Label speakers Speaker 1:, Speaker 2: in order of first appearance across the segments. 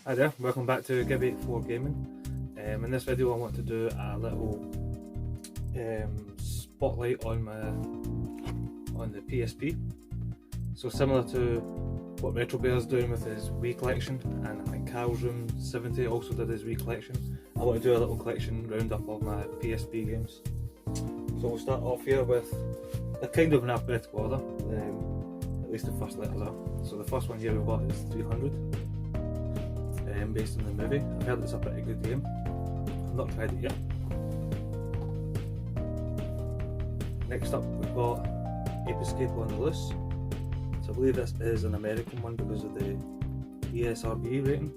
Speaker 1: Hi there, welcome back to Give84 Gaming. In this video I want to do a little spotlight on the PSP. So similar to what Retro Bear's doing with his Wii collection, and I think Carl's Room 70 also did his Wii collection, I want to do a little collection roundup of my PSP games. So we'll start off here with a kind of in alphabetical order, at least the first letters are. So the first one here we've got is 300. Based on the movie. I've heard it's a pretty good game. I've not tried it yet. Next up we've got Escape on the Loose. So I believe this is an American one because of the ESRB rating.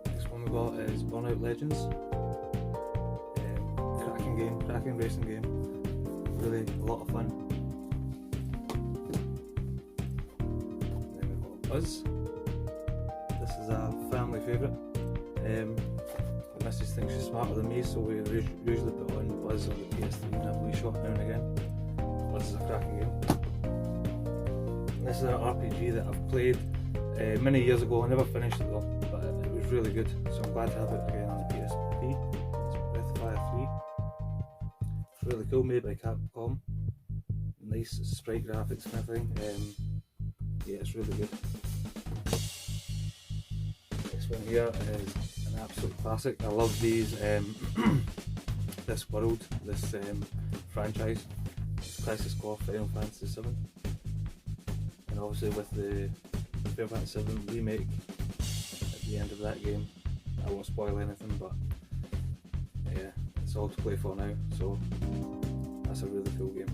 Speaker 1: Next one we've got is Burnout Legends. Cracking racing game. Really a lot of fun. Buzz. This is a family favourite. My missus thinks she's smarter than me, so we usually put on Buzz on the PS3 and have a wee shot now and again. Buzz is a cracking game. And this is an RPG that I've played many years ago. I never finished it though, but it was really good, so I'm glad to have it again on the PSP. It's Breath of Fire 3. It's really cool, made by Capcom. Nice sprite graphics and everything. Yeah, it's really good. This one here is an absolute classic. I love these, this world, this franchise. It's Crisis Core Final Fantasy VII. And obviously with the Final Fantasy VII remake at the end of that game, I won't spoil anything, but yeah, it's all to play for now, so that's a really cool game.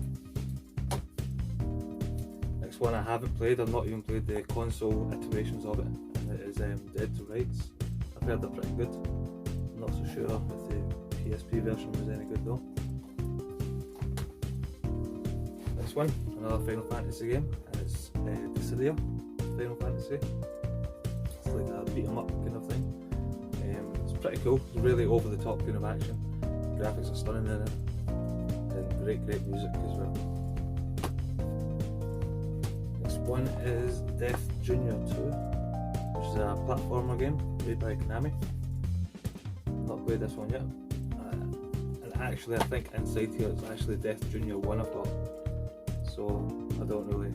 Speaker 1: Next one I haven't played, I've not even played the console iterations of it, and it is Dead to Rights. I've heard they're pretty good. I'm not so sure if the PSP version was any good though. Next one, another Final Fantasy game, and it's Dissidia Final Fantasy. It's like a beat 'em up kind of thing. It's pretty cool, it's really over the top kind of action. The graphics are stunning in it, and great music as well. One is Death Junior 2, which is a platformer game made by Konami. Not played this one yet. And actually I think inside here it's actually Death Junior 1 I've got. So I don't really...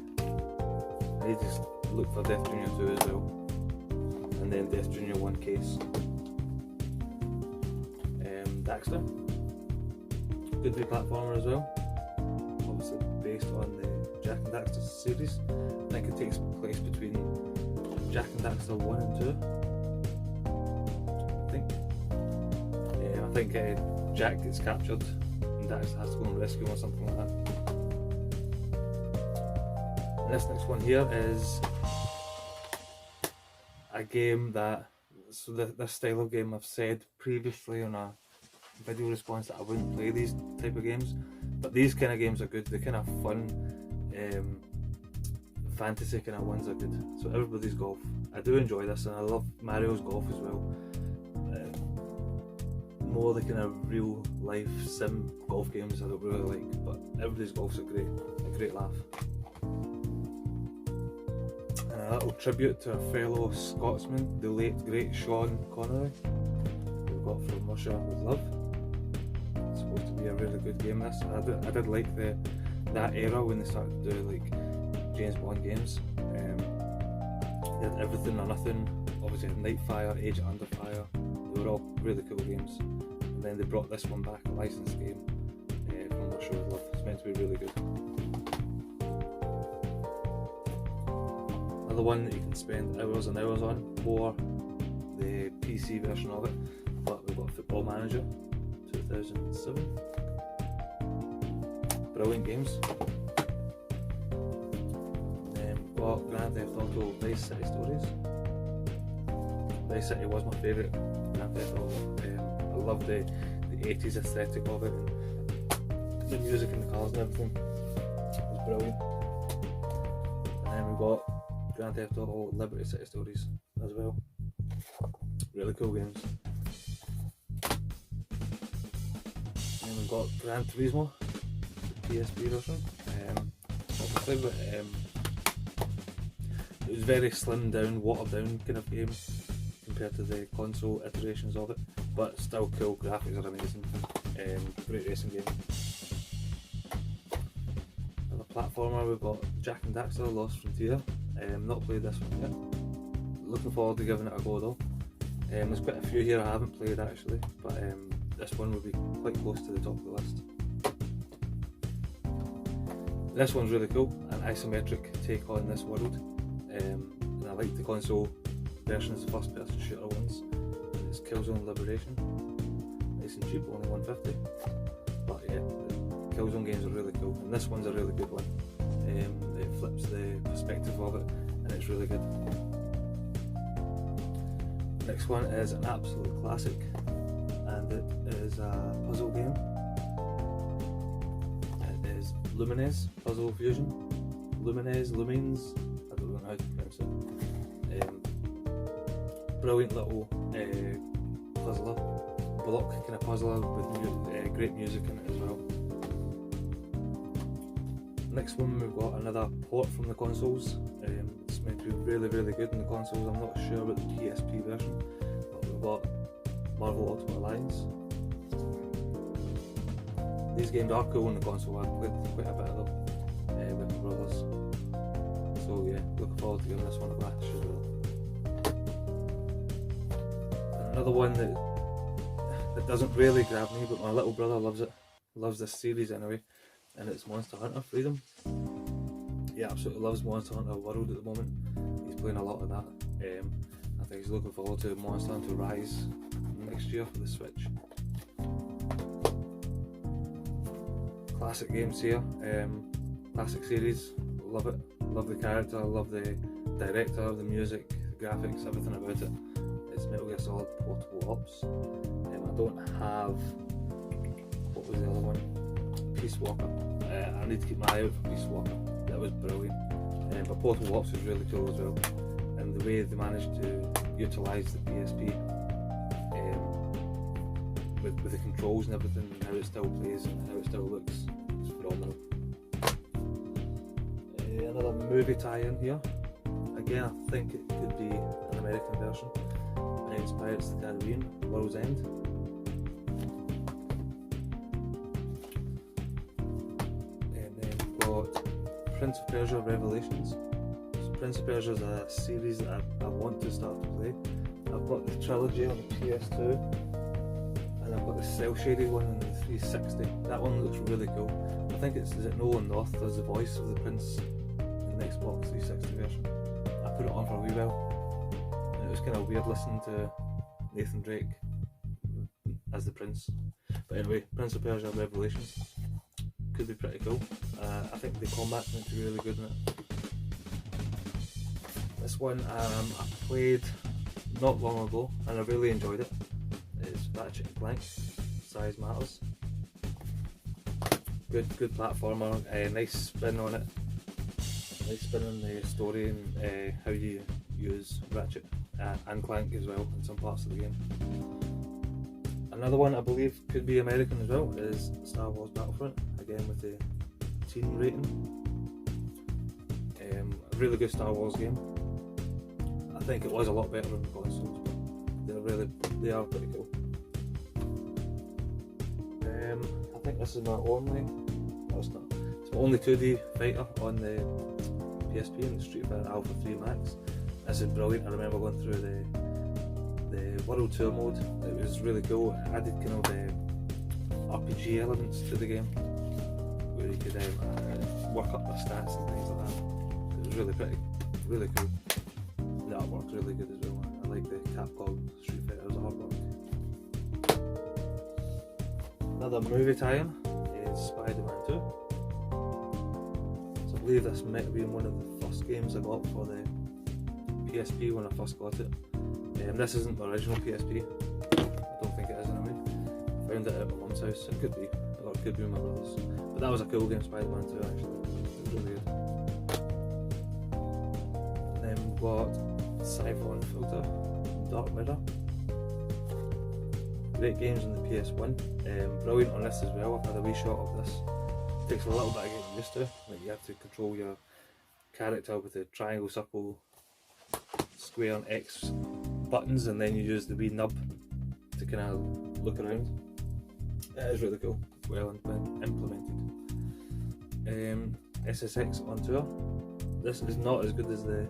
Speaker 1: I need to look for Death Junior 2 as well. And then Death Junior 1 case. Daxter. Good wee platformer as well. Obviously based on the Jak and Daxter series. I think it takes place between Jak and Daxter 1 and 2. I think Jak gets captured and Daxter has to go and rescue him or something like that. And this next one here is a game that, so this style of game I've said previously on a video response that I wouldn't play these type of games, but these kind of games are good. They're kind of fun, fantasy kind of ones are good. So Everybody's Golf, I do enjoy this, and I love Mario's Golf as well. More the kind of real life sim golf games I don't really like, but Everybody's Golf's a great laugh. And a little tribute to a fellow Scotsman, the late great Sean Connery, who we got from Russia with Love. It's supposed to be a really good game this. I did like that era when they started to do like James Bond games. They had Everything or Nothing, obviously Nightfire, Agent Under Fire. They were all really cool games. And then they brought this one back, a licensed game from Russia with Love. It's meant to be really good. Another one that you can spend hours and hours on, or the PC version of it, but we've got Football Manager 2007. Brilliant games. Got Grand Theft Auto Vice City Stories. Vice City was my favourite Grand Theft Auto. I love the 80s aesthetic of it, and the music and the cars and everything. It was brilliant. And then we got Grand Theft Auto Liberty City Stories as well. Really cool games. And then we've got Gran Turismo, the PSP version. Obviously, but it was very slimmed down, watered down kind of game compared to the console iterations of it, but still cool. Graphics are amazing. Great racing game. Another platformer, we've got Jack and Daxter Lost Frontier. Not played this one yet. Looking forward to giving it a go though. There's quite a few here I haven't played actually, but this one will be quite close to the top of the list. This one's really cool, an isometric take on this world, and I like the console versions, the first person shooter ones. It's Killzone Liberation, nice and cheap, only $150, but yeah, the Killzone games are really cool, and this one's a really good one. It flips the perspective of it, and it's really good. Next one is an absolute classic, and it is a puzzle game. Lumines Puzzle Fusion. Lumines, I don't know how to pronounce it. Brilliant little puzzler, block kind of puzzler with great music in it as well. Next one, we've got another port from the consoles. It's meant to be really good in the consoles. I'm not sure about the PSP version, but we've got Marvel Ultimate Alliance. These games are cool on the console. I've played quite a bit of them with my brothers. So yeah, looking forward to giving this one a bash as well. And another one that doesn't really grab me, but my little brother loves it. Loves this series anyway, and it's Monster Hunter Freedom. He absolutely loves Monster Hunter World at the moment. He's playing a lot of that. I think he's looking forward to Monster Hunter Rise next year for the Switch. Classic games here, classic series, love it, love the character, love the director, the music, the graphics, everything about it. It's Metal Gear Solid Portable Ops. I don't have, what was the other one? Peace Walker. I need to keep my eye out for Peace Walker. That was brilliant. But Portable Ops was really cool as well. And the way they managed to utilise the PSP with the controls and everything, and how it still plays and how it still looks, it's phenomenal. Another movie tie-in here. Again, I think it could be an American version. It's Pirates of the Caribbean, World's End. And then we've got Prince of Persia Revelations. So Prince of Persia is a series that I want to start to play. I've got the trilogy on the PS2. And I've got the cell shaded one on the 360. That one looks really cool. I think is it Nolan North does the voice of the Prince in the Xbox 360 version. I put it on for a wee while, and it was kind of weird listening to Nathan Drake as the Prince. But anyway, Prince of Persia Revelations could be pretty cool. I think the combat's meant to be really good in it. This one I played not long ago, and I really enjoyed it. It's Ratchet and Clank, Size Matters. Good platformer, nice spin on it. Nice spin on the story and how you use Ratchet and Clank as well in some parts of the game. Another one I believe could be American as well is Star Wars Battlefront, again with the teen rating. A really good Star Wars game. I think it was a lot better on the consoles, but they are pretty cool. I think this is my only, no it's not, it's my only 2D fighter on the PSP and the Street Fighter Alpha 3 Max. This is brilliant. I remember going through the World Tour mode. It was really cool. It added kind of RPG elements to the game where you could work up the stats and things like that. It was really pretty, really cool. The artwork's really good as well. I like the Capcom Street Fighter's artwork. Another movie tie-in is Spider-Man 2. So I believe this might have been one of the first games I got for the PSP when I first got it. This isn't the original PSP. I don't think it is anyway. I found it at my mum's house. It could be, or it could be my brother's. But that was a cool game, Spider-Man 2 actually. It was really good. And then we've got Siphon Filter, Dark Mirror. Great games on the PS1. Brilliant on this as well. I've had a wee shot of this. It takes a little bit of getting used to. Like you have to control your character with the triangle, circle, square and X buttons, and then you use the wee nub to kind of look around. It is really cool, well implemented. SSX on tour. This is not as good as the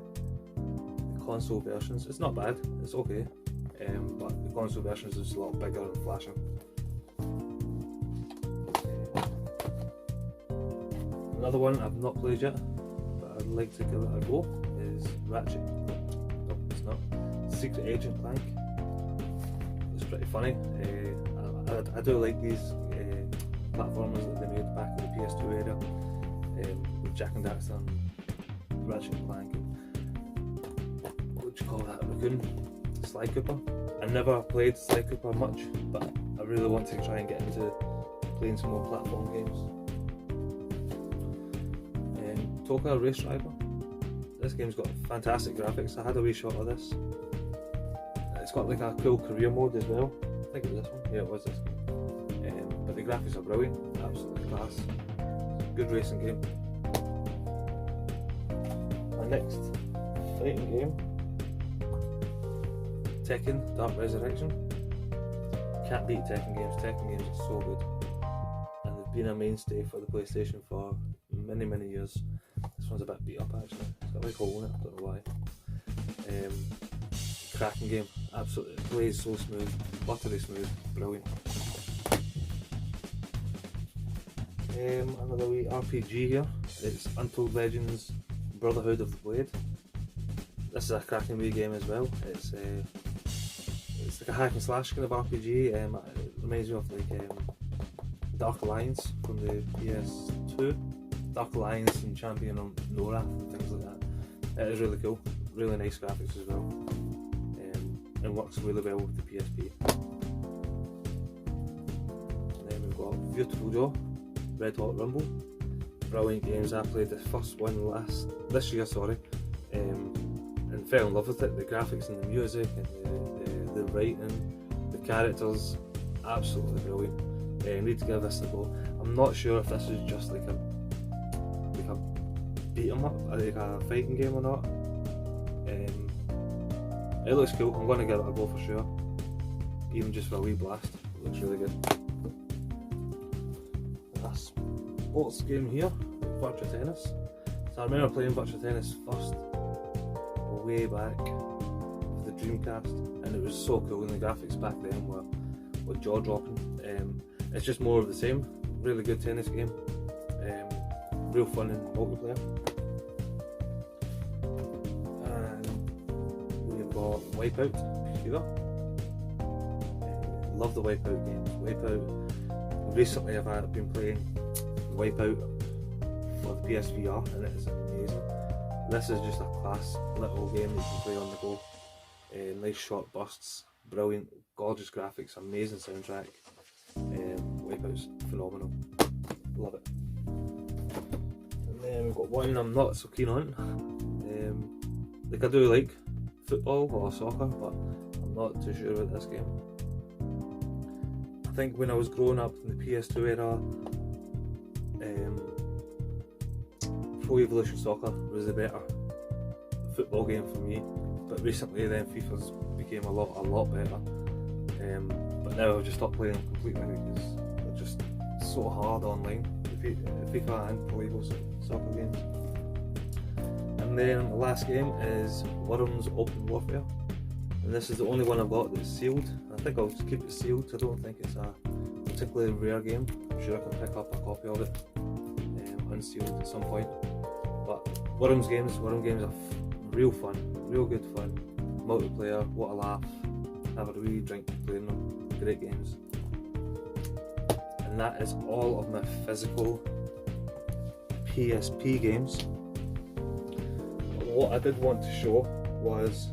Speaker 1: console versions. It's not bad, it's okay, but the console version is just a lot bigger and flashier. Another one I've not played yet, but I'd like to give it a go, is Ratchet. No, it's not. Secret Agent Clank. It's pretty funny. I do like these platformers that they made back in the PS2 era, with Jak and Daxter and Ratchet and Clank. What would you call that? Raccoon? Sly Cooper. I never played Sly Cooper much, but I really want to try and get into playing some more platform games. Toka Race Driver. This game's got fantastic graphics. I had a wee shot of this. It's got like a cool career mode as well. I think it was this one. Yeah, it was this game. But the graphics are brilliant. Absolutely class. Good racing game. My next fighting game, Tekken Dark Resurrection. Can't beat Tekken games. Tekken games are so good, and they've been a mainstay for the PlayStation for many years. This one's a bit beat up actually. It's got a big hole in it, I don't know why. Cracking game. Absolutely, it plays so smooth, buttery smooth, brilliant. Another wee RPG here. It's Untold Legends Brotherhood of the Blade. This is a cracking wee game as well. It's like a hack and slash kind of RPG. It reminds me of like Dark Alliance from the PS2. Dark Alliance and Champion of Nora and things like that. It is really cool. Really nice graphics as well. And works really well with the PSP. And then we've got Beautiful Joe, Red Hot Rumble. Brilliant games. I played the first one this year, and fell in love with it. The graphics and the music and the writing, the characters, absolutely brilliant. Need to give this a go. I'm not sure if this is just like a beat 'em up, like a fighting game or not. It looks cool. I'm going to give it a go for sure, even just for a wee blast. It looks really good. A sports game here, Virtua Tennis. So I remember playing Virtua Tennis first way back with the Dreamcast, and it was so cool, and the graphics back then were jaw dropping. It's just more of the same. Really good tennis game. Real fun in multiplayer. And we've got Wipeout here. Love the Wipeout games. Wipeout. Recently I've been playing Wipeout for the PSVR, and it is amazing. This is just a class little game that you can play on the go. Nice short bursts, brilliant, gorgeous graphics, amazing soundtrack. Wipeout's phenomenal. Love it. And then we've got one I'm not so keen on. Like I do like football or soccer, but I'm not too sure about this game. I think when I was growing up in the PS2 era, Pro Evolution Soccer was the better football game for me. But recently then FIFA's became a lot better. But now I've just stopped playing them completely because they're just so hard online. FIFA and Pro Evolution Soccer games. And then the last game is Worms Open Warfare, and this is the only one I've got that's sealed. I think I'll just keep it sealed. I don't think it's a particularly rare game. I'm sure I can pick up a copy of it unsealed at some point. But Worms games are real fun, real good fun. Multiplayer, what a laugh. Have a wee drink playing them. Great games. And that is all of my physical PSP games. What I did want to show was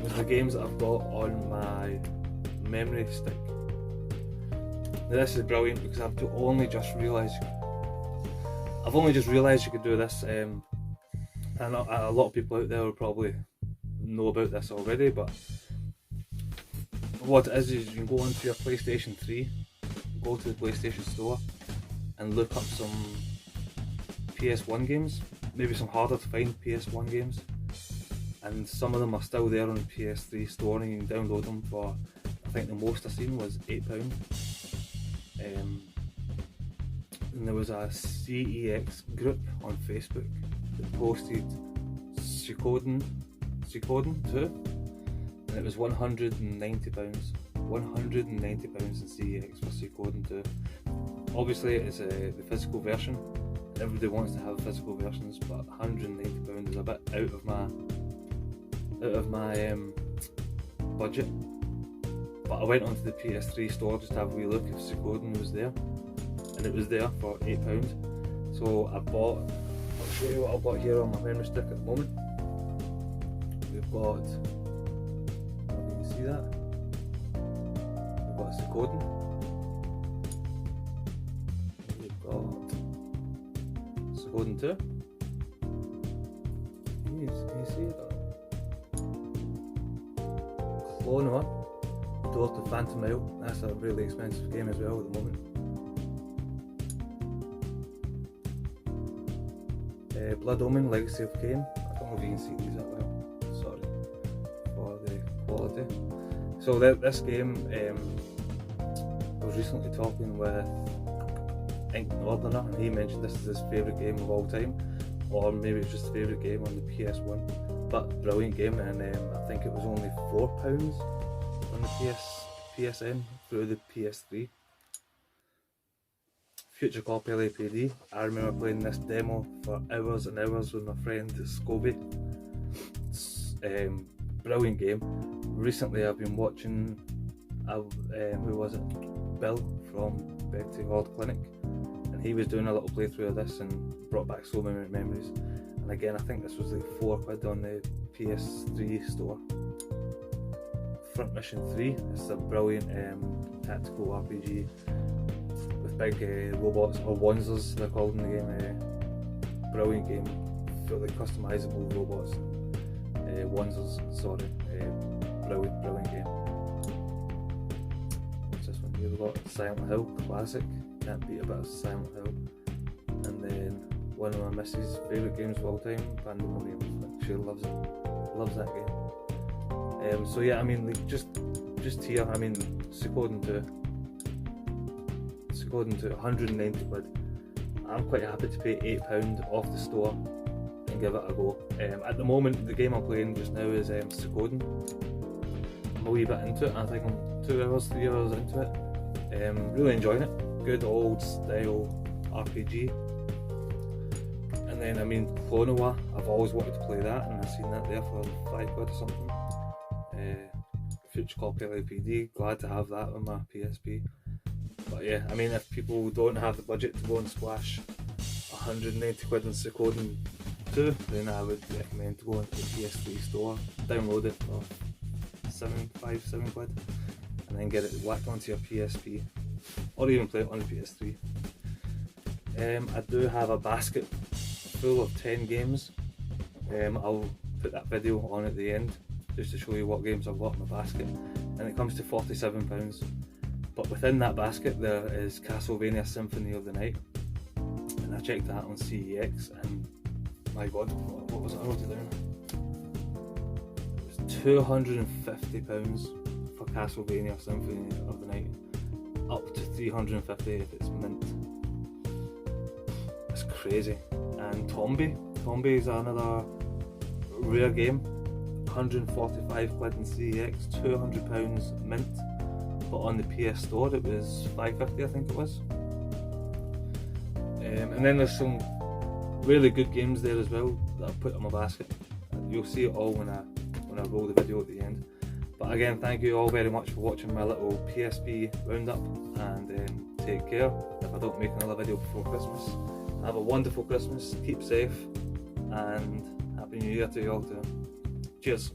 Speaker 1: the games that I've got on my memory stick. Now this is brilliant because I've only just realised you could do this, and a lot of people out there will probably know about this already, but what it is you can go onto your PlayStation 3, go to the PlayStation Store and look up some PS1 games, maybe some harder to find PS1 games, and some of them are still there on the PS3 store, and you can download them for, I think the most I've seen was £8. And there was a CEX group on Facebook that posted Suikoden 2, and it was £190. £190 in CEX for Suikoden 2. Obviously it's the physical version, and everybody wants to have physical versions, but £190 is a bit out of my budget. But I went onto the PS3 store just to have a wee look if Suikoden was there, and it was there for £8. So I bought, I'll show you what I've got here on my memory stick at the moment. We've got, I don't know if you can see that, we've got Suikoden, we've got Suikoden 2, can you see it? Clone Door to Phantom Isle, that's a really expensive game as well at the moment. Blood Omen, Legacy of Kain, I don't know if you can see these that well, sorry for the quality. So this game, I was recently talking with Ink Northerner, and he mentioned this is his favourite game of all time, or maybe it's just his favourite game on the PS1, but brilliant game, and I think it was only £4 on the PSN through the PS3. Future copy LAPD. I remember playing this demo for hours and hours with my friend Scobie. Brilliant game. Recently I've been watching, who was it? Bill from Betty Horde Clinic, and he was doing a little playthrough of this and brought back so many memories. And again, I think this was like £4 on the PS3 store. Front Mission 3, it's a brilliant tactical RPG with big robots, or Wanzers they're called in the game. Brilliant game, fully customisable robots. Wanzers, sorry. Brilliant game. What's this one here? We've got Silent Hill, classic. Can't beat a bit of Silent Hill. And then one of my missus' favourite games of all time, Pandemonium. She loves it. Loves that game. So yeah, I mean, like, just here, I mean, Suikoden 2, 190 quid. I'm quite happy to pay £8 off the store and give it a go. At the moment, the game I'm playing just now is Suikoden. I'm a wee bit into it. I think I'm 3 hours into it. Really enjoying it. Good old style RPG. And then, I mean, Clone I've always wanted to play that, and I've seen that there for £5 or something. Future copy LAPD, glad to have that on my PSP. But yeah, I mean, if people don't have the budget to go and splash 190 quid on Suikoden 2, then I would recommend to go into the PS3 store, download it for 7 quid, and then get it whacked onto your PSP, or even play it on the PS3. I do have a basket full of 10 games. I'll put that video on at the end just to show you what games I've got in my basket, and it comes to £47. But within that basket there is Castlevania Symphony of the Night, and I checked that on CEX, and my god, what was it? I wrote it down. It was £250 for Castlevania Symphony of the Night, up to £350 if it's mint. It's crazy. And Tombi is another rare game, 145 quid in CEX, £200 mint, but on the PS Store it was £5.50 I think it was. And then there's some really good games there as well that I've put in my basket. You'll see it all when I roll the video at the end. But again, thank you all very much for watching my little PSP roundup, and take care if I don't make another video before Christmas. Have a wonderful Christmas, keep safe, and Happy New Year to you all too. Cheers.